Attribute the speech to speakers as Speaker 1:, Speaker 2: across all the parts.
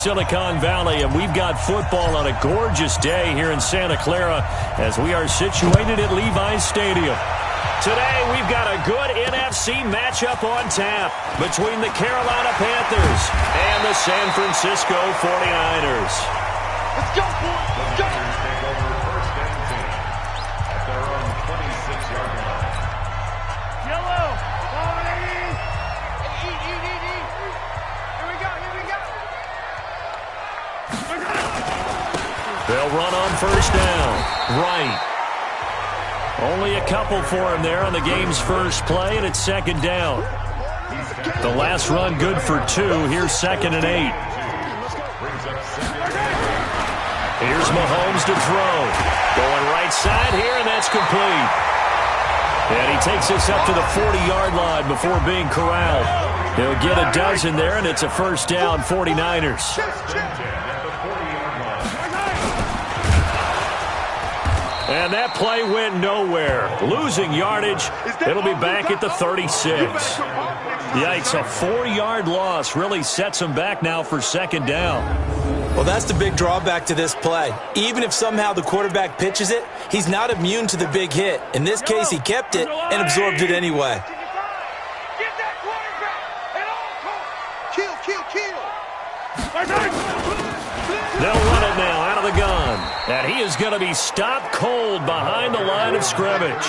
Speaker 1: Silicon Valley, and we've got football on a gorgeous day here in Santa Clara as we are situated at Levi's Stadium. Today, we've got a good NFC matchup on tap between the Carolina Panthers and the San Francisco 49ers.
Speaker 2: Let's go, boys! Let's go! Take over first and 10 at their own 26-yard line. Yellow! Eat! Here we go!
Speaker 1: They'll run on first down. Right. Only a couple for him there on the game's first play, and it's second down. The last run good for 2. Here's 2nd and 8. Here's Mahomes to throw. Going right side here, and that's complete. And he takes this up to the 40-yard line before being corralled. He'll get a dozen there, and it's a first down, 49ers. And that play went nowhere. Losing yardage. It'll be back at the 36. Yikes, a 4-yard loss really sets him back now for second down.
Speaker 3: Well, that's the big drawback to this play. Even if somehow the quarterback pitches it, he's not immune to the big hit. In this case, he kept it and absorbed it anyway.
Speaker 2: Get that quarterback! And all kill!
Speaker 1: They'll run it now out of the gun. And he is going to be stopped cold behind the line of scrimmage.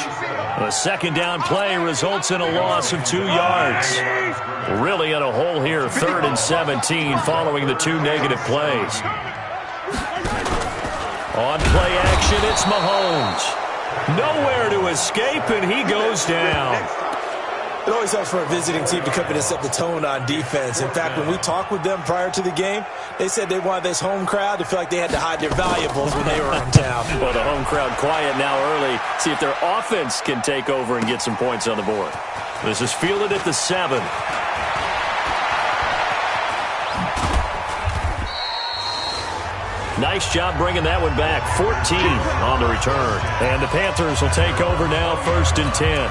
Speaker 1: The second down play results in a loss of 2 yards. Really in a hole here, 3rd and 17 following the 2 negative plays. On play action, it's Mahomes. Nowhere to escape, and he goes down.
Speaker 3: It always helps for a visiting team to come in and set the tone on defense. In fact, when we talked with them prior to the game, they said they wanted this home crowd to feel like they had to hide their valuables when they were in town.
Speaker 1: Well, the home crowd quiet now early. See if their offense can take over and get some points on the board. This is fielded at the 7. Nice job bringing that one back. 14 on the return. And the Panthers will take over now, 1st and 10.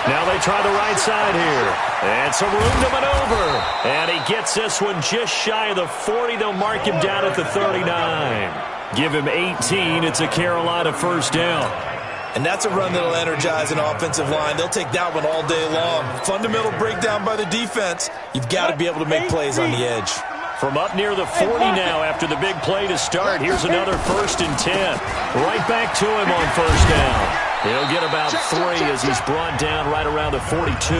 Speaker 1: Now they try the right side here. And some room to maneuver. And he gets this one just shy of the 40. They'll mark him down at the 39. Give him 18. It's a Carolina first down.
Speaker 3: And that's a run that'll energize an offensive line. They'll take that one all day long. Fundamental breakdown by the defense. You've got to be able to make plays on the edge.
Speaker 1: From up near the 40 now after the big play to start. Here's another 1st and 10. Right back to him on first down. He'll get about 3 as he's brought down right around the 42.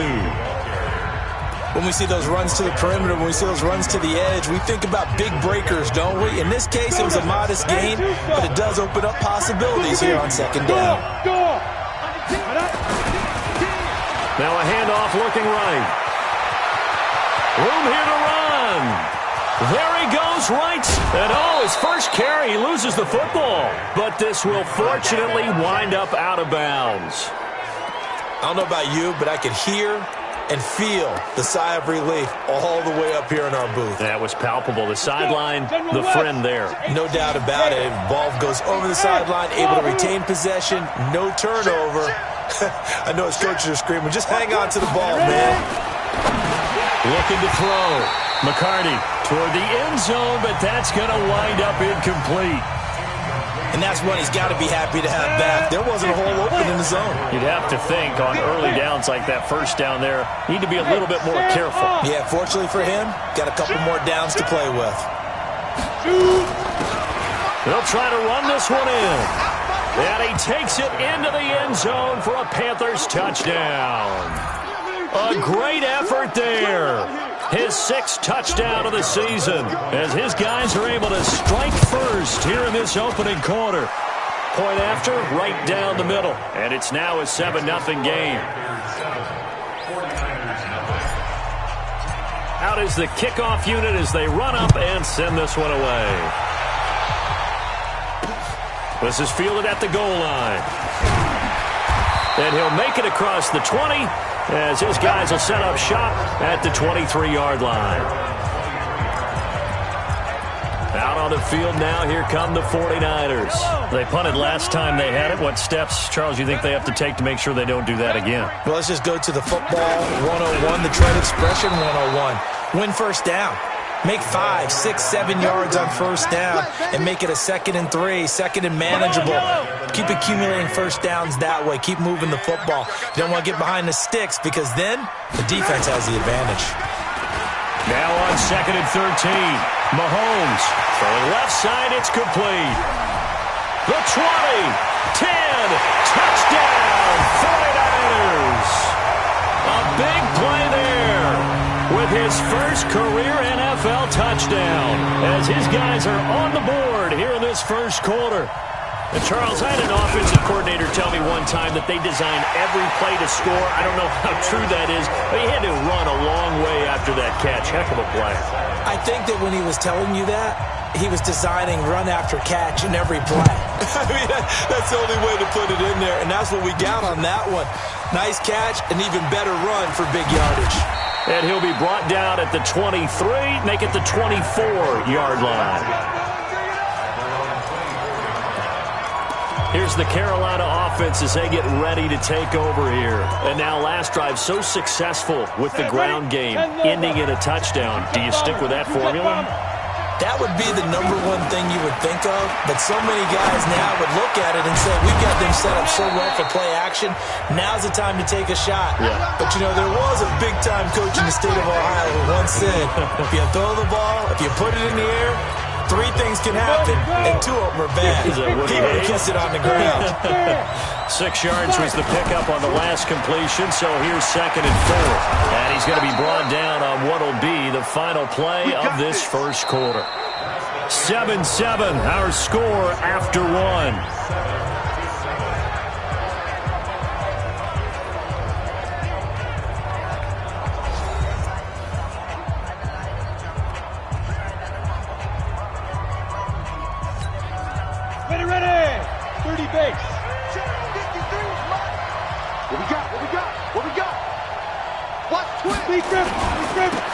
Speaker 3: When we see those runs to the perimeter, when we see those runs to the edge, we think about big breakers, don't we? In this case, it was a modest gain, but it does open up possibilities here on second down.
Speaker 1: Now a handoff looking right. Room here to run. There he goes right. And his first carry, he loses the football. But this will fortunately wind up out of bounds.
Speaker 3: I don't know about you, but I could hear and feel the sigh of relief all the way up here in our booth.
Speaker 1: That was palpable. The sideline, the friend there.
Speaker 3: No doubt about it. Ball goes over the sideline, able to retain possession, no turnover. I know his coaches are screaming, just hang on to the ball, man.
Speaker 1: Looking to throw. McCarty toward the end zone, but that's going to wind up incomplete.
Speaker 3: And that's one he's got to be happy to have back. There wasn't a hole open in the zone.
Speaker 1: You'd have to think on early downs like that first down there, need to be a little bit more careful.
Speaker 3: Yeah, fortunately for him, got a couple more downs to play with.
Speaker 1: They'll try to run this one in. And he takes it into the end zone for a Panthers touchdown. A great effort there. His 6th touchdown of the season as his guys are able to strike first here in this opening quarter. Point after, right down the middle. And it's now a 7-0 game. Out is the kickoff unit as they run up and send this one away. This is fielded at the goal line. And he'll make it across the 20 as his guys will set up shop at the 23-yard line. Out on the field now, here come the 49ers. They punted last time they had it. What steps, Charles, you think they have to take to make sure they don't do that again?
Speaker 3: Well, let's just go to the football 101, the tread expression 101. Win first down. Make 5, 6, 7 yards on first down and make it a 2nd and 3, 2nd and manageable. Keep accumulating first downs that way. Keep moving the football. You don't want to get behind the sticks because then the defense has the advantage.
Speaker 1: Now on 2nd and 13, Mahomes throwing left side, it's complete. The 20, 10, touchdown, 49ers. A big play there with his first career NFL touchdown as his guys are on the board here in this first quarter. And Charles, I had an offensive coordinator tell me one time that they design every play to score. I don't know how true that is, but he had to run a long way after that catch. Heck of a play.
Speaker 3: I think that when he was telling you that, he was designing run after catch in every play. I mean, that's the only way to put it in there, and that's what we got on that one. Nice catch, an even better run for big yardage.
Speaker 1: And he'll be brought down at the 23, make it the 24-yard line. Here's the Carolina offense as they get ready to take over here. And now last drive so successful with the ground game, ending in a touchdown. Do you stick with that formula?
Speaker 3: That would be the number one thing you would think of, but so many guys now would look at it and say, we've got them set up so well for play action, now's the time to take a shot. Yeah. But, you know, there was a big-time coach in the state of Ohio who once said, if you throw the ball, if you put it in the air, 3 things can happen, and 2 of them are bad. He would have kissed it on the ground.
Speaker 1: 6 yards was the pickup on the last completion, so here's 2nd and 4. And he's going to be brought down on what will be the final play of this first quarter. 7-7, our score after 1.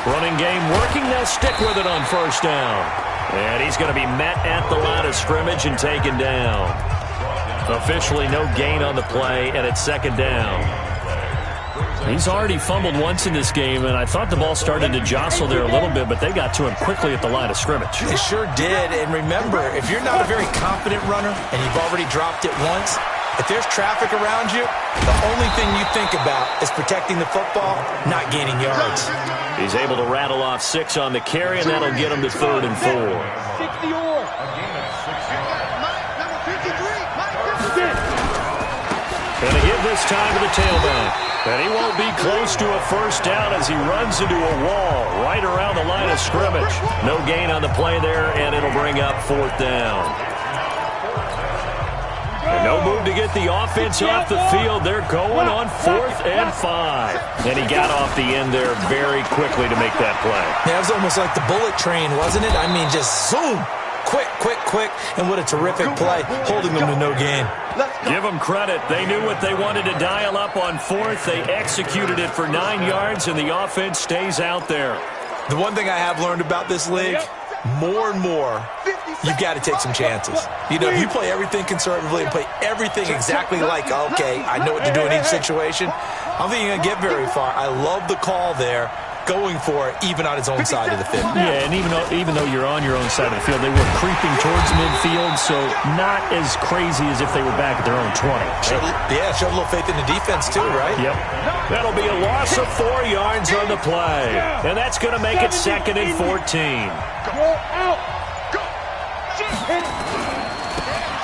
Speaker 1: Running game working. They'll stick with it on first down. And he's going to be met at the line of scrimmage and taken down. Officially no gain on the play, and it's 2nd down. He's already fumbled once in this game, and I thought the ball started to jostle there a little bit, but they got to him quickly at the line of scrimmage.
Speaker 3: They sure did. And remember, if you're not a very confident runner and you've already dropped it once, if there's traffic around you, the only thing you think about is protecting the football, not gaining yards.
Speaker 1: He's able to rattle off 6 on the carry, and that'll get him to 3rd and 4. And they give this time to the tailback. And he won't be close to a first down as he runs into a wall right around the line of scrimmage. No gain on the play there, and it'll bring up 4th down. And no move to get the offense off the field. They're going on 4th and 5. And he got off the end there very quickly to make that play.
Speaker 3: Yeah, it was almost like the bullet train, wasn't it? I mean, just zoom. Quick, quick, quick. And what a terrific play, holding them to no gain.
Speaker 1: Give them credit. They knew what they wanted to dial up on 4th. They executed it for 9 yards, and the offense stays out there.
Speaker 3: The one thing I have learned about this league, more and more, you've got to take some chances. You know, if you play everything conservatively and play everything exactly like, okay, I know what to do in each situation, I don't think you're going to get very far. I love the call there, going for it, even on his own side of the field.
Speaker 1: Yeah, and even though you're on your own side of the field, they were creeping towards midfield, so not as crazy as if they were back at their own 20.
Speaker 3: Yeah, show a little faith in the defense too, right?
Speaker 1: Yep. That'll be a loss of 4 yards on the play, and that's going to make it 2nd and 14.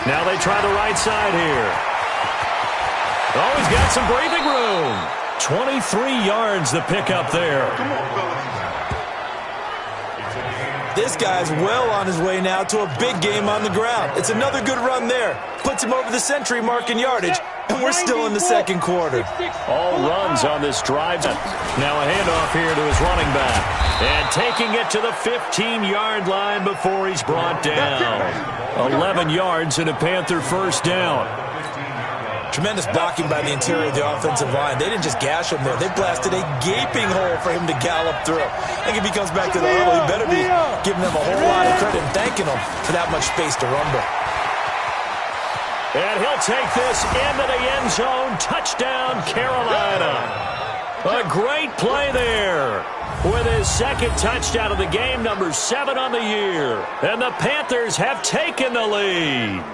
Speaker 1: Now they try the right side here. Oh, he's got some breathing room. 23 yards the pickup there.
Speaker 3: This guy's well on his way now to a big game on the ground. It's another good run there. Puts him over the century mark in yardage, and we're still in the 2nd quarter.
Speaker 1: All runs on this drive. Now a handoff here to his running back. And taking it to the 15-yard line before he's brought down. 11 yards and a Panther first down.
Speaker 3: Tremendous blocking by the interior of the offensive line. They didn't just gash him there. They blasted a gaping hole for him to gallop through. I think if he comes back to the huddle, he better be giving them a whole lot of credit and thanking them for that much space to rumble.
Speaker 1: And he'll take this into the end zone. Touchdown, Carolina. A great play there with his second touchdown of the game, number 7 on the year. And the Panthers have taken the lead.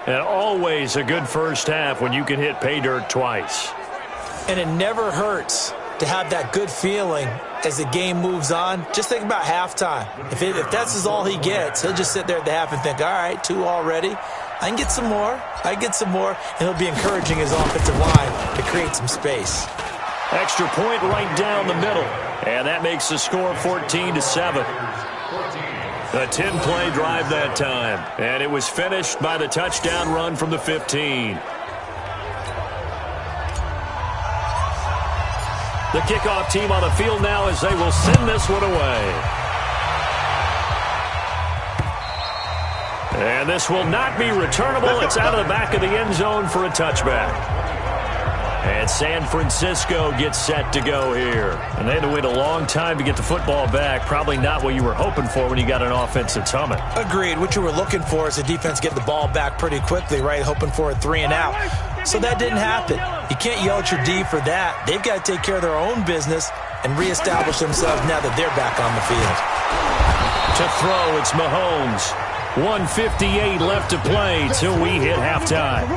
Speaker 1: And always a good first half when you can hit pay dirt twice.
Speaker 3: And it never hurts to have that good feeling as the game moves on. Just think about halftime. If that's all he gets, he'll just sit there at the half and think, all right, 2 already. I can get some more. And he'll be encouraging his offensive line to create some space.
Speaker 1: Extra point right down the middle. And that makes the score 14-7. A 10-play drive that time. And it was finished by the touchdown run from the 15. The kickoff team on the field now as they will send this one away. And this will not be returnable. It's out of the back of the end zone for a touchback. And San Francisco gets set to go here. And they had to wait a long time to get the football back. Probably not what you were hoping for when you got an offense that's humming.
Speaker 3: Agreed. What you were looking for is the defense get the ball back pretty quickly, right? Hoping for a 3 and out. So that didn't happen. You can't yell at your D for that. They've got to take care of their own business and reestablish themselves now that they're back on the field.
Speaker 1: To throw, it's Mahomes. 1:58 left to play till we hit halftime.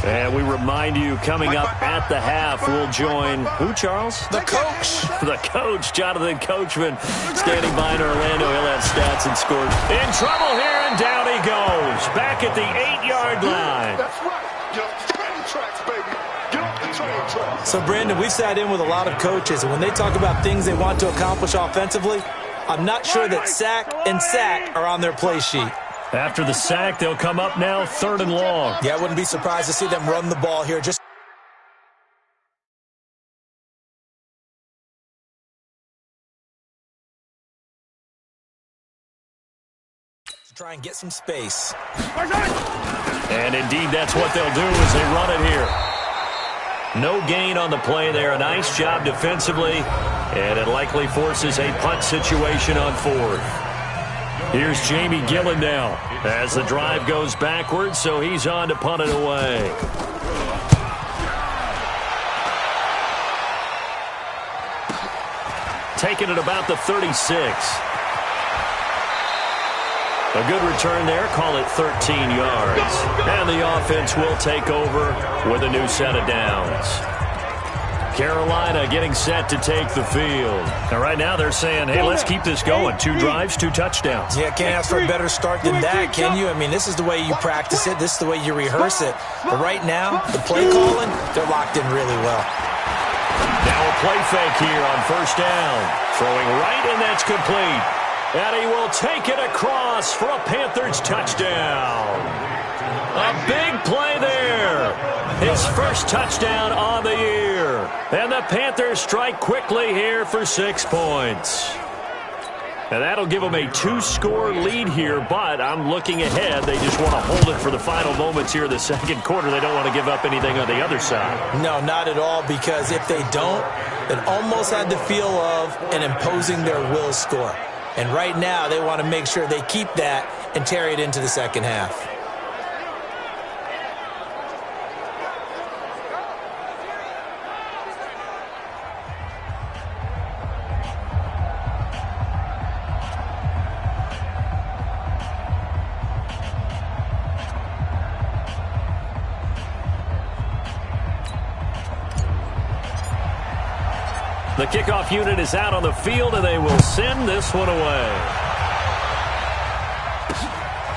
Speaker 1: And we remind you, coming up at the half, we'll join who, Charles?
Speaker 3: The coach.
Speaker 1: The coach, Jonathan Coachman, standing by in Orlando. He'll have stats and scores. In trouble here, and down he goes. Back at the 8-yard line.
Speaker 2: That's right. Get off the train tracks, baby. Get off the train tracks.
Speaker 3: So, Brandon, we've sat in with a lot of coaches, and when they talk about things they want to accomplish offensively, I'm not sure that sack and sack are on their play sheet.
Speaker 1: After the sack, they'll come up now 3rd and long.
Speaker 3: Yeah, I wouldn't be surprised to see them run the ball here. Just to try and get some space.
Speaker 1: And indeed, that's what they'll do as they run it here. No gain on the play there. A nice job defensively. And it likely forces a punt situation on 4th. Here's Jamie Gillen now as the drive goes backwards, so he's on to punt it away. Taking it about the 36. A good return there, call it 13 yards. And the offense will take over with a new set of downs. Carolina getting set to take the field. Now, right now they're saying, hey, let's keep this going. 2 drives, 2 touchdowns.
Speaker 3: Yeah, can't ask for a better start than that, can you? I mean, this is the way you practice it. This is the way you rehearse it. But right now, the play calling, they're locked in really well.
Speaker 1: Now a play fake here on 1st down. Throwing right, and that's complete. And he will take it across for a Panthers touchdown. A big play there. His first touchdown on the year. And the Panthers strike quickly here for 6 points. And that'll give them a 2-score lead here, but I'm looking ahead. They just want to hold it for the final moments here in the second quarter. They don't want to give up anything on the other side.
Speaker 3: No, not at all, because if they don't, it almost had the feel of an imposing their will score. And right now, they want to make sure they keep that and carry it into the second half.
Speaker 1: The kickoff unit is out on the field, and they will send this one away.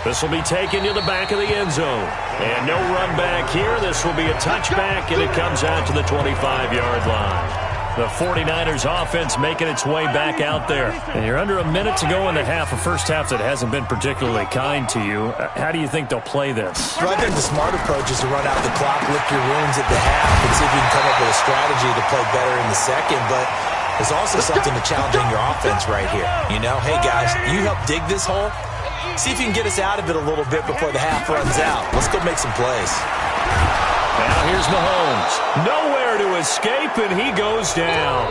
Speaker 1: This will be taken to the back of the end zone. And no run back here. This will be a touchback, and it comes out to the 25-yard line. The 49ers offense making its way back out there. And you're under a minute to go in the half, a first half that hasn't been particularly kind to you. How do you think they'll play this?
Speaker 3: Well, I think the smart approach is to run out the clock, lick your wounds at the half, and see if you can come up with a strategy to play better in the second. But there's also something to challenging your offense right here. You know, hey, guys, you help dig this hole. See if you can get us out of it a little bit before the half runs out. Let's go make some plays.
Speaker 1: Now here's Mahomes. Nowhere to escape, and he goes down.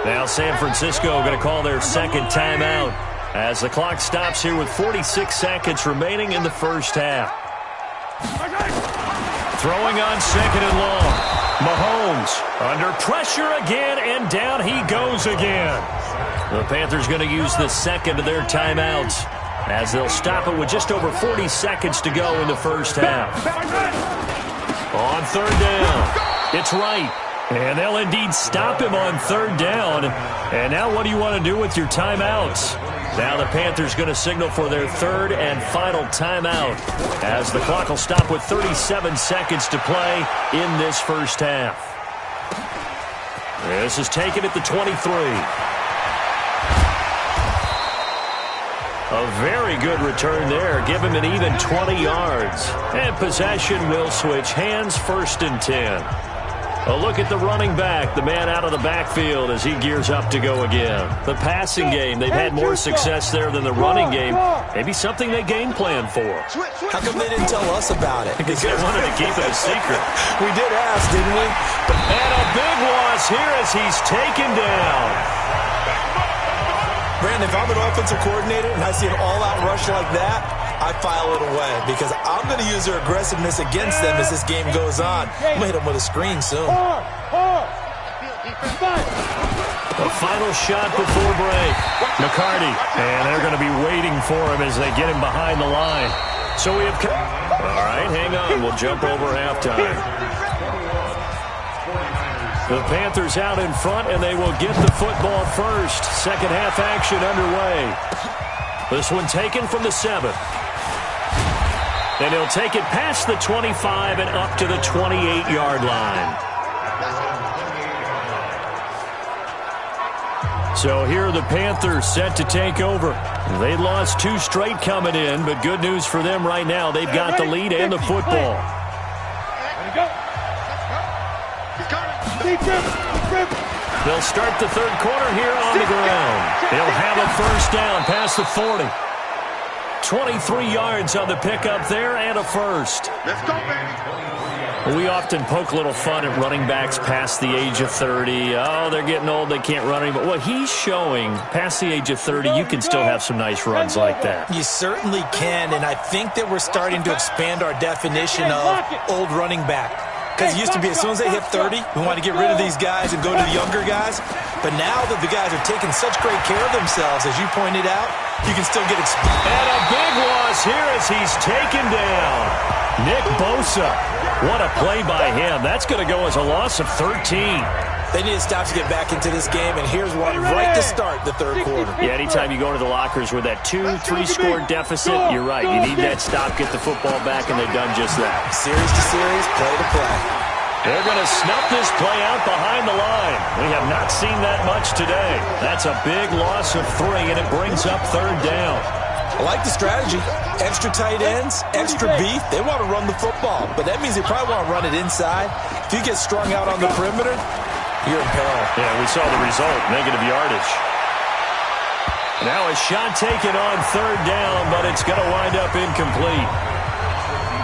Speaker 1: Now San Francisco going to call their second timeout as the clock stops here with 46 seconds remaining in the first half. Throwing on second and long. Mahomes under pressure again, and down he goes again. The Panthers going to use the second of their timeouts as they'll stop it with just over 40 seconds to go in the first half. On third down, it's right. And they'll indeed stop him on third down. And now what do you want to do with your timeouts? Now the Panthers going to signal for their third and final timeout as the clock will stop with 37 seconds to play in this first half. This is taken at the 23. A very good return there. Give him an even 20 yards. And possession will switch hands, 1st and 10. A look at the running back, the man out of the backfield as he gears up to go again. The passing game, they've had more success there than the running game. Maybe something they game plan for.
Speaker 3: How come they didn't tell us about it?
Speaker 1: Because they wanted to keep it a secret.
Speaker 3: We did ask, didn't we?
Speaker 1: And a big loss here as he's taken down.
Speaker 3: Brandon, if I'm an offensive coordinator and I see an all-out rush like that, I file it away because I'm going to use their aggressiveness against them as this game goes on. I'm going to hit them with a screen soon.
Speaker 1: The final shot before break. McCarty. And they're going to be waiting for him as they get him behind the line. So we have... All right, hang on. We'll jump over halftime. The Panthers out in front, and they will get the football first. Second half action underway. This one taken from the 7. And he'll take it past the 25 and up to the 28-yard line. So here are the Panthers set to take over. They lost 2 straight coming in, but good news for them right now. They've got the lead and the football. They'll start the third quarter here on the ground. They'll have a first down past the 40. 23 yards on the pickup there and a first.
Speaker 2: Let's go, baby.
Speaker 1: We often poke a little fun at running backs past the age of 30. Oh, they're getting old, they can't run anymore. What he's showing, past the age of 30, you can still have some nice runs like that.
Speaker 3: You certainly can, and I think that we're starting to expand our definition of old running back. Because it used to be as soon as they hit 30, we want to get rid of these guys and go to the younger guys. But now that the guys are taking such great care of themselves, as you pointed out, you can still get exposed.
Speaker 1: And a big loss here as he's taken down. Nick Bosa. What a play by him. That's going to go as a loss of 13.
Speaker 3: They need to stop to get back into this game, and here's one right to start the third quarter.
Speaker 1: Yeah, anytime you go to the lockers with that 2-3-score deficit, you're right. You need that stop, get the football back, and they've done just that.
Speaker 3: Series to series, play to play.
Speaker 1: They're going to snuff this play out behind the line. We have not seen that much today. That's a big loss of 3, and it brings up third down.
Speaker 3: I like the strategy. Extra tight ends, extra beef. They want to run the football, but that means they probably want to run it inside. If you get strung out on the perimeter, you're in peril.
Speaker 1: Yeah, we saw the result, negative yardage. Now a shot taken on third down, but it's going to wind up incomplete.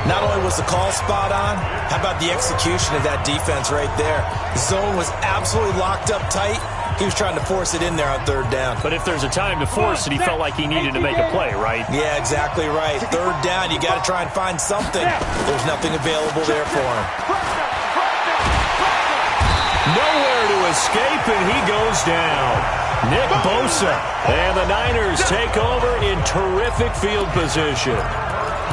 Speaker 3: Not only was the call spot on, how about the execution of that defense right there? The zone was absolutely locked up tight. He was trying to force it in there on third down.
Speaker 1: But if there's a time to force it, he felt like he needed to make a play, right?
Speaker 3: Yeah, exactly right. Third down, you got to try and find something. There's nothing available there for him.
Speaker 1: Nowhere to escape, and he goes down. Nick Bosa. And the Niners take over in terrific field position.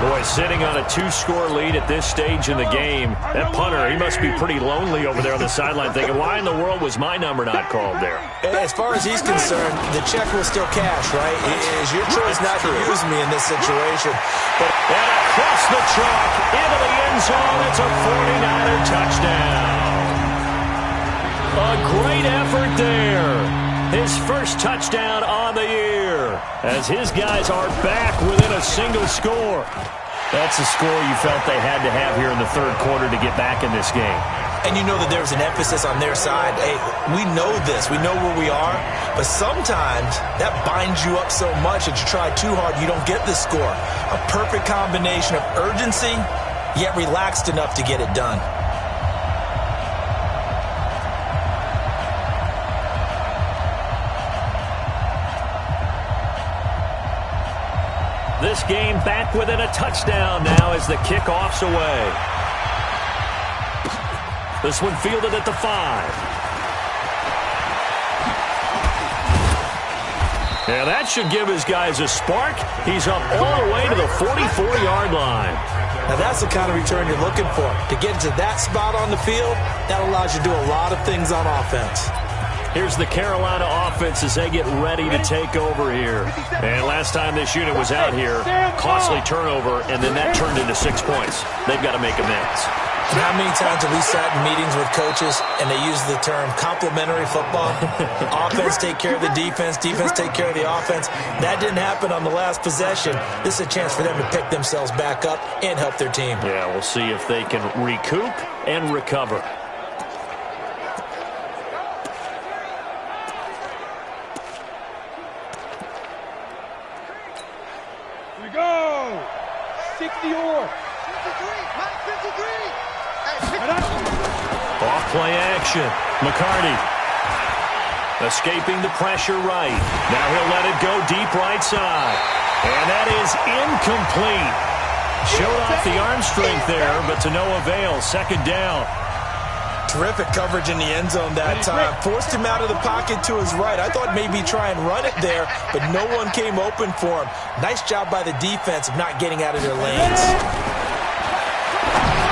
Speaker 1: Boy, sitting on a 2-score lead at this stage in the game. That punter, he must be pretty lonely over there on the sideline thinking, why in the world was my number not called there?
Speaker 3: As far as he's concerned, the check will still cash, right? It is your choice not to use me in this situation.
Speaker 1: But and across the chalk, into the end zone, it's a 49er touchdown. A great effort there. His first touchdown on the year as his guys are back within a single score. That's the score you felt they had to have here in the third quarter to get back in this game.
Speaker 3: And you know that there's an emphasis on their side. Hey, we know this. We know where we are. But sometimes that binds you up so much that you try too hard, you don't get this score. A perfect combination of urgency, yet relaxed enough to get it done.
Speaker 1: This game back within a touchdown now as the kickoff's away. This one fielded at the 5. Yeah, that should give his guys a spark. He's up all the way to the 44-yard line.
Speaker 3: Now that's the kind of return you're looking for. To get to that spot on the field, that allows you to do a lot of things on offense.
Speaker 1: Here's the Carolina offense as they get ready to take over here. And last time this unit was out here, costly turnover, and then that turned into 6 points. They've got to make amends.
Speaker 3: How many times have we sat in meetings with coaches and they use the term complementary football? Offense take care of the defense, defense take care of the offense. That didn't happen on the last possession. This is a chance for them to pick themselves back up and help their team.
Speaker 1: Yeah, we'll see if they can recoup and recover.
Speaker 2: Here we go. 60 or 53.
Speaker 1: Off play action. McCarty escaping the pressure right. Now he'll let it go deep right side. And that is incomplete. Showed off the arm strength there, but to no avail. Second down.
Speaker 3: Terrific coverage in the end zone that time. Forced him out of the pocket to his right. I thought maybe try and run it there, but no one came open for him. Nice job by the defense of not getting out of their lanes.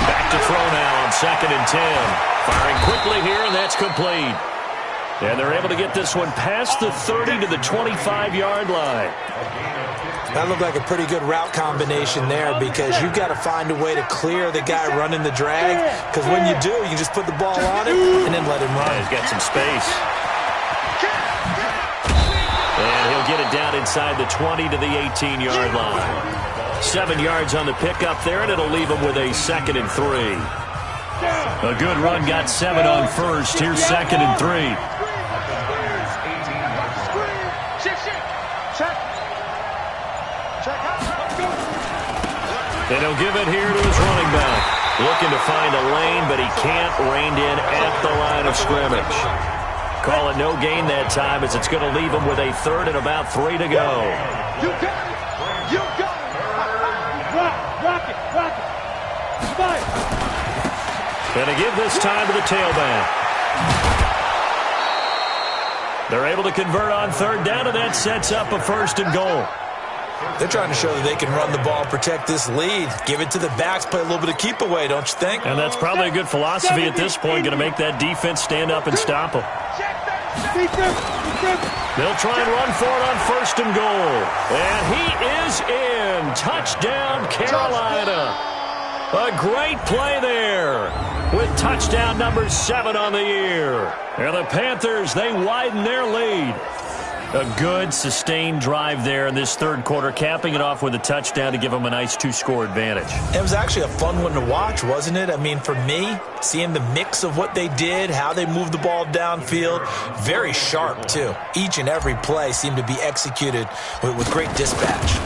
Speaker 1: Back to throw now on 2nd and 10. Firing quickly here, and that's complete. And they're able to get this one past the 30 to the 25-yard line.
Speaker 3: That looked like a pretty good route combination there because you've got to find a way to clear the guy running the drag, because when you do, you just put the ball on him and then let him run.
Speaker 1: Yeah, he's got some space. And he'll get it down inside the 20 to the 18-yard line. 7 yards on the pickup there, and it'll leave him with a 2nd and 3. A good run got 7 on first. Here's 2nd and 3. And he'll give it here to his running back. Looking to find a lane, but he can't. Reined in at the line of scrimmage. Call it no gain that time, as it's going to leave him with a 3rd and about 3 to go.
Speaker 2: You got it. You got it. Rock it. Fire.
Speaker 1: Going to give this time to the tailback. They're able to convert on 3rd down, and that sets up a 1st and goal.
Speaker 3: They're trying to show that they can run the ball, protect this lead. Give it to the backs, play a little bit of keep away, don't you think?
Speaker 1: And that's probably a good philosophy at this point, going to make that defense stand up and stop them. They'll try and run for it on 1st and goal. And he is in. Touchdown, Carolina. A great play there with touchdown number 7 on the year. And the Panthers, they widen their lead. A good, sustained drive there in this 3rd quarter, capping it off with a touchdown to give them a nice 2-score advantage.
Speaker 3: It was actually a fun one to watch, wasn't it? I mean, for me, seeing the mix of what they did, how they moved the ball downfield, very sharp, too. Each and every play seemed to be executed with great dispatch.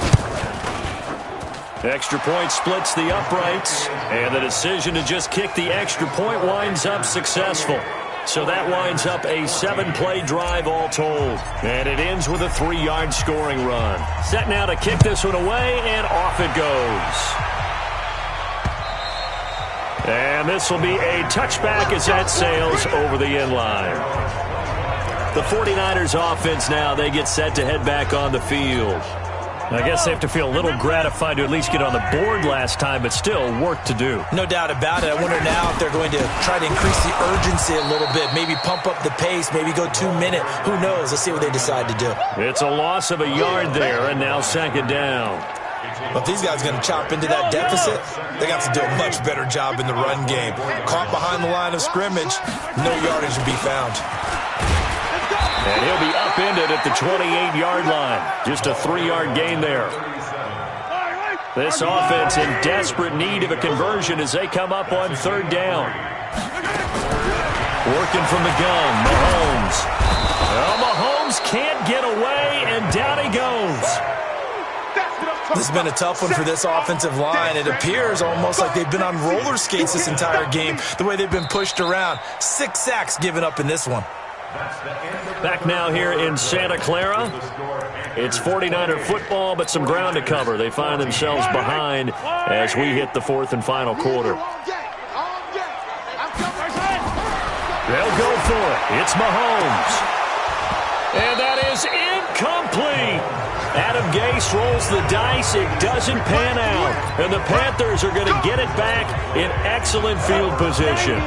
Speaker 1: Extra point splits the uprights, and the decision to just kick the extra point winds up successful. So that winds up a 7-play drive all told. And it ends with a 3-yard scoring run. Set now to kick this one away, and off it goes. And this will be a touchback as that sails over the end line. The 49ers offense now, they get set to head back on the field. I guess they have to feel a little gratified to at least get on the board last time, but still work to do.
Speaker 3: No doubt about it. I wonder now if they're going to try to increase the urgency a little bit, maybe pump up the pace, maybe go 2-minute. Who knows? Let's see what they decide to do.
Speaker 1: It's a loss of a yard there, and now 2nd down.
Speaker 3: But if these guys are going to chop into that deficit, they got to do a much better job in the run game. Caught behind the line of scrimmage, no yardage to be found.
Speaker 1: And he'll be upended at the 28-yard line. Just a 3-yard gain there. This offense in desperate need of a conversion as they come up on third down. Working from the gun, Mahomes. Well, Mahomes can't get away, and down he goes.
Speaker 3: This has been a tough one for this offensive line. It appears almost like they've been on roller skates this entire game, the way they've been pushed around. 6 sacks given up in this one.
Speaker 1: Back now here in Santa Clara. It's 49er football, but some ground to cover. They find themselves behind as we hit the fourth and final quarter. They'll go for it. It's Mahomes. And that is incomplete. Adam Gase rolls the dice. It doesn't pan out. And the Panthers are going to get it back in excellent field position.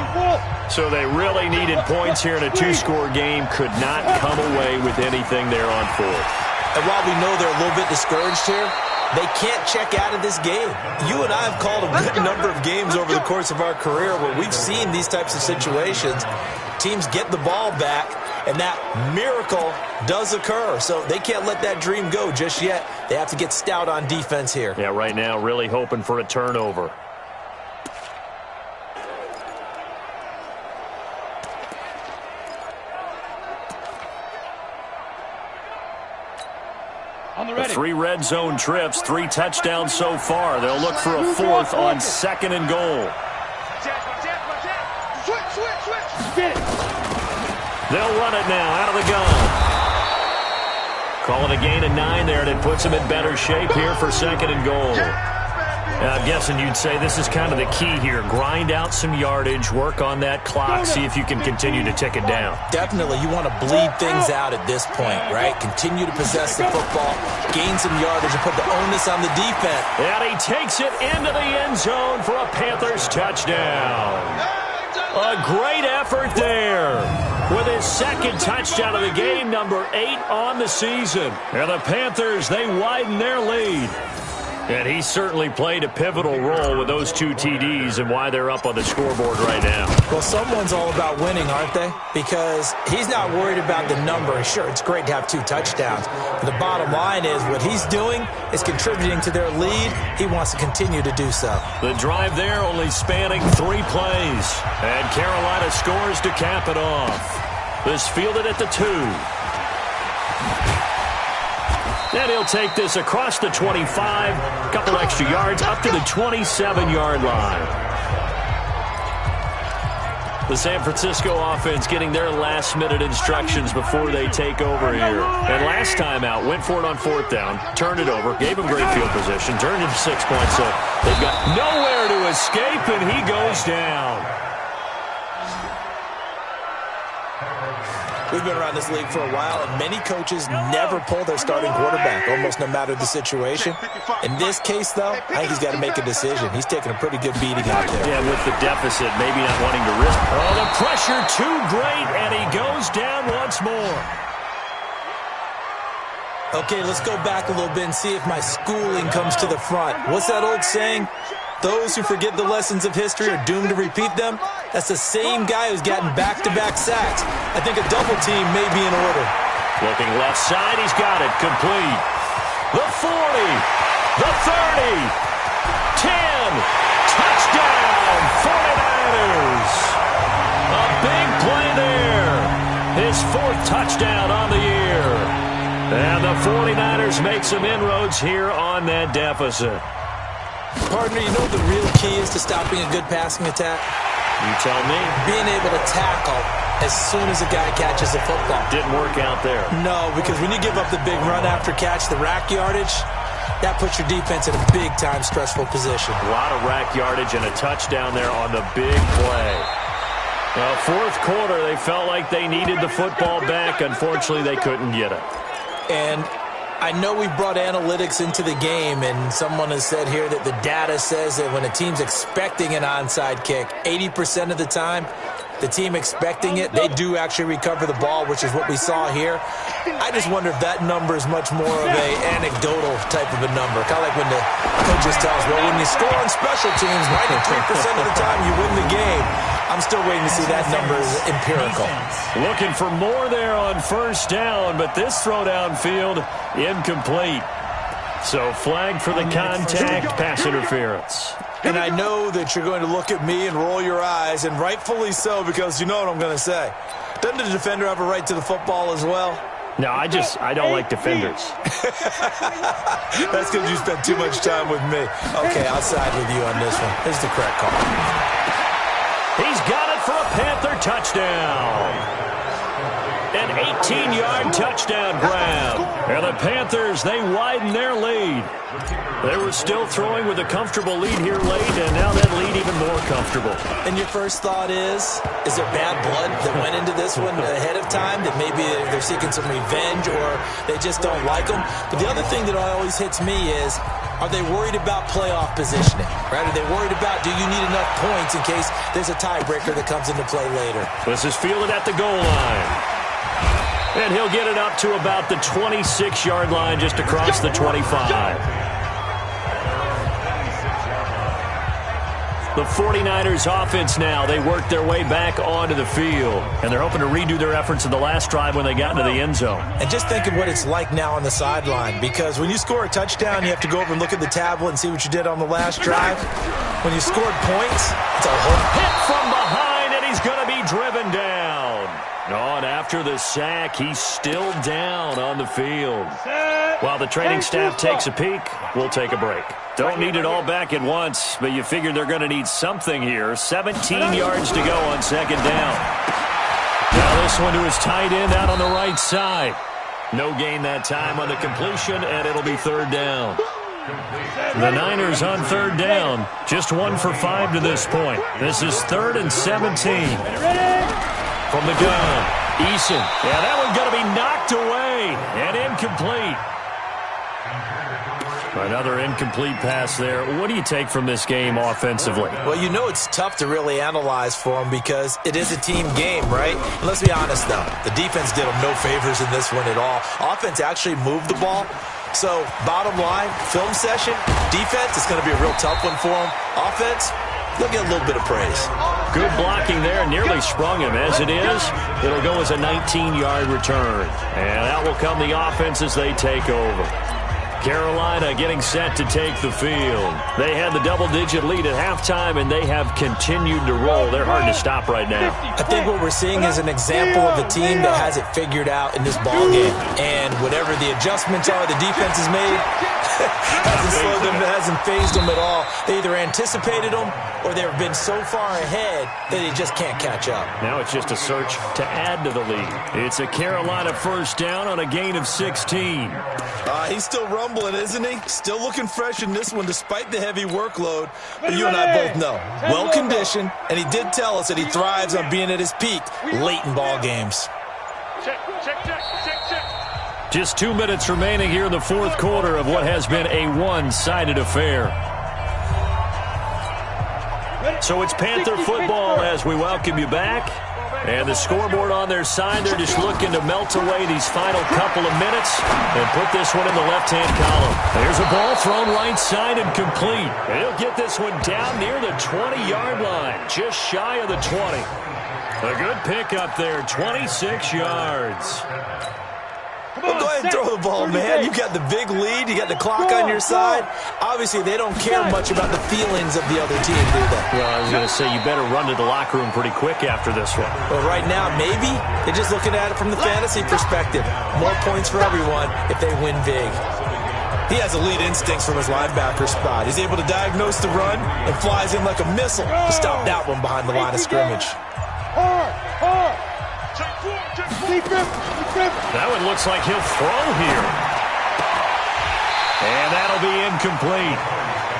Speaker 1: So they really needed points here in a 2-score game. Could not come away with anything there on fourth.
Speaker 3: And while we know they're a little bit discouraged here, they can't check out of this game. You and I have called a good number of games over the course of our career where we've seen these types of situations. Teams get the ball back, and that miracle does occur. So they can't let that dream go just yet. They have to get stout on defense here.
Speaker 1: Yeah, right now really hoping for a turnover. The 3 red zone trips, 3 touchdowns so far. They'll look for a 4th on 2nd and goal. They'll run it now out of the gun. Call it a gain of 9 there, and it puts them in better shape here for 2nd and goal. I'm guessing you'd say this is kind of the key here. Grind out some yardage, work on that clock, see if you can continue to tick it down.
Speaker 3: Definitely. You want to bleed things out at this point, right? Continue to possess the football, gain some yardage, and put the onus on the defense.
Speaker 1: And he takes it into the end zone for a Panthers touchdown. A great effort there with his 2nd touchdown of the game, number 8 on the season. And the Panthers, they widen their lead. And he certainly played a pivotal role with those 2 TDs and why they're up on the scoreboard right now.
Speaker 3: Well, someone's all about winning, aren't they? Because he's not worried about the number. Sure, it's great to have 2 touchdowns. But the bottom line is what he's doing is contributing to their lead. He wants to continue to do so.
Speaker 1: The drive there only spanning 3 plays. And Carolina scores to cap it off. This fielded at the 2. And he'll take this across the 25, a couple extra yards, up to the 27-yard line. The San Francisco offense getting their last-minute instructions before they take over here. And last time out, went for it on 4th down, turned it over, gave him great field position, turned it to 6 points. So they've got nowhere to escape, and he goes down.
Speaker 3: We've been around this league for a while, and many coaches never pull their starting quarterback, almost no matter the situation. In this case, though, I think he's got to make a decision. He's taking a pretty good beating out there.
Speaker 1: Yeah, with the deficit, maybe not wanting to risk. Oh, the pressure too great, and he goes down once more.
Speaker 3: Okay, let's go back a little bit and see if my schooling comes to the front. What's that old saying? Those who forget the lessons of history are doomed to repeat them. That's the same guy who's gotten back-to-back sacks. I think a double team may be in order.
Speaker 1: Looking left side, he's got it. Complete. The 40. The 30. 10. Touchdown, 49ers. A big play there. His 4th touchdown on the year. And the 49ers make some inroads here on that deficit.
Speaker 3: Partner, you know what the real key is to stopping a good passing attack?
Speaker 1: You tell me.
Speaker 3: Being able to tackle as soon as a guy catches the football.
Speaker 1: Didn't work out there.
Speaker 3: No, because when you give up the big run after catch, the rack yardage, that puts your defense in a big-time stressful position.
Speaker 1: A lot of rack yardage and a touchdown there on the big play. Well, 4th quarter, they felt like they needed the football back. Unfortunately, they couldn't get it.
Speaker 3: And I know we brought analytics into the game, and someone has said here that the data says that when a team's expecting an onside kick, 80% of the time, the team expecting it, they do actually recover the ball, which is what we saw here. I just wonder if that number is much more of a anecdotal type of a number. Kind of like when the coaches tell us, well, when you score on special teams, 93% of the time you win the game. I'm still waiting to see that number is empirical.
Speaker 1: Looking for more there on 1st down, but this throw downfield, incomplete. So flag for the contact, pass interference.
Speaker 3: And I know that you're going to look at me and roll your eyes, and rightfully so, because you know what I'm going to say. Doesn't the defender have a right to the football as well?
Speaker 1: No, I don't like defenders.
Speaker 3: That's because you spent too much time with me. Okay, I'll side with you on this one. Here's the correct call.
Speaker 1: He's got it for a Panther touchdown. An 18-yard touchdown grab. And the Panthers, they widen their lead. They were still throwing with a comfortable lead here late, and now that lead even more comfortable.
Speaker 3: And your first thought is there bad blood that went into this one ahead of time, that maybe they're seeking some revenge or they just don't like them? But the other thing that always hits me is, are they worried about playoff positioning? Right? Are they worried about, do you need enough points in case there's a tiebreaker that comes into play later?
Speaker 1: This is fielded at the goal line. And he'll get it up to about the 26-yard line, just across the 25. The 49ers offense now, they work their way back onto the field. And they're hoping to redo their efforts in the last drive when they got into the end zone.
Speaker 3: And just think of what it's like now on the sideline. Because when you score a touchdown, you have to go over and look at the tablet and see what you did on the last drive. When you scored points, it's a whole
Speaker 1: hit from behind, and he's going to be driven down. Oh, and after the sack, he's still down on the field. While the training staff takes a peek, we'll take a break. Don't need it all back at once, but you figure they're going to need something here. 17 yards to go on second down. Now this one to his tight end out on the right side. No gain that time on the completion, and it'll be third down. The Niners on third down. Just 1 for 5 to this point. This is 3rd and 17. From the gun, Eason. Yeah, that one's going to be knocked away and incomplete. Another incomplete pass there. What do you take from this game offensively?
Speaker 3: Well, you know it's tough to really analyze for them because it is a team game, right? And let's be honest, though. The defense did them no favors in this one at all. Offense actually moved the ball. So, bottom line, film session, defense, it's going to be a real tough one for them. Offense, they'll get a little bit of praise.
Speaker 1: Good blocking there. Nearly sprung him. As it is, it'll go as a 19-yard return. And that will come the offense as they take over. Carolina getting set to take the field. They had the double-digit lead at halftime, and they have continued to roll. They're hard to stop right now.
Speaker 3: I think what we're seeing is an example of a team that has it figured out in this ball game. And whatever the adjustments are the defense has made, hasn't slowed them, hasn't phased them at all. They either anticipated them or they've been so far ahead that they just can't catch up.
Speaker 1: Now it's just a search to add to the lead. It's a Carolina first down on a gain of 16.
Speaker 3: He's still rumbling, isn't he? Still looking fresh in this one despite the heavy workload. But you and I both know, well-conditioned, and he did tell us that he thrives on being at his peak late in ball games.
Speaker 2: Check.
Speaker 1: Just 2 minutes remaining here in the fourth quarter of what has been a one-sided affair. So it's Panther football as we welcome you back. And the scoreboard on their side, they're just looking to melt away these final couple of minutes and put this one in the left-hand column. There's a ball thrown right side and complete. And he'll get this one down near the 20-yard line, just shy of the 20. A good pickup there, 26 yards.
Speaker 3: Well, go ahead and throw the ball, man. You got the big lead. You got the clock on your side. Obviously, they don't care much about the feelings of the other team, do they?
Speaker 1: Well, I was going to say, you better run to the locker room pretty quick after this one.
Speaker 3: Well, right now, maybe. They're just looking at it from the fantasy perspective. More points for everyone if they win big. He has elite instincts from his linebacker spot. He's able to diagnose the run and flies in like a missile to stop that one behind the line of scrimmage.
Speaker 1: That one looks like he'll throw here. And that'll be incomplete.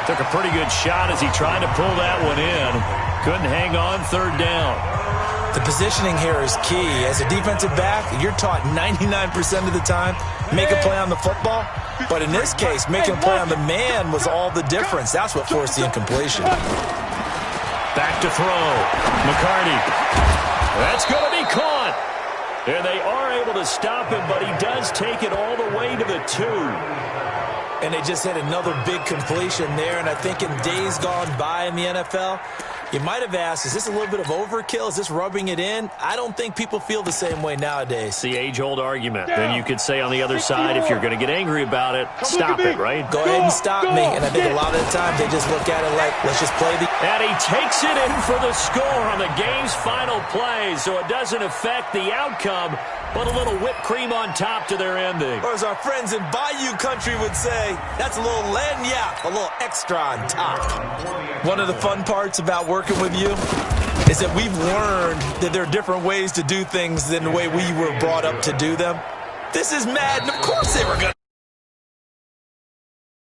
Speaker 1: Took a pretty good shot as he tried to pull that one in. Couldn't hang on third down.
Speaker 3: The positioning here is key. As a defensive back, you're taught 99% of the time, make a play on the football. But in this case, making a play on the man was all the difference. That's what forced the incompletion.
Speaker 1: Back to throw. McCarty. That's going to be caught. And they are able to stop him, but he does take it all the way to the 2.
Speaker 3: And they just had another big completion there. And I think in days gone by in the NFL, You might have asked, is this a little bit of overkill? Is this rubbing it in? I don't think people feel the same way nowadays.
Speaker 1: It's the age-old argument. Then you could say on the other side, if you're going to get angry about it, stop it, right?
Speaker 3: Go ahead and stop me. And I think a lot of the times they just look at it like, let's just play the...
Speaker 1: And he takes it in for the score on the game's final play, so it doesn't affect the outcome, but a little whipped cream on top to their ending.
Speaker 3: Or as our friends in Bayou Country would say, that's a little lagniappe, a little extra on top. One of the fun parts about working with you is that we've learned that there are different ways to do things than the way we were brought up to do them. This is Madden. Of course they were going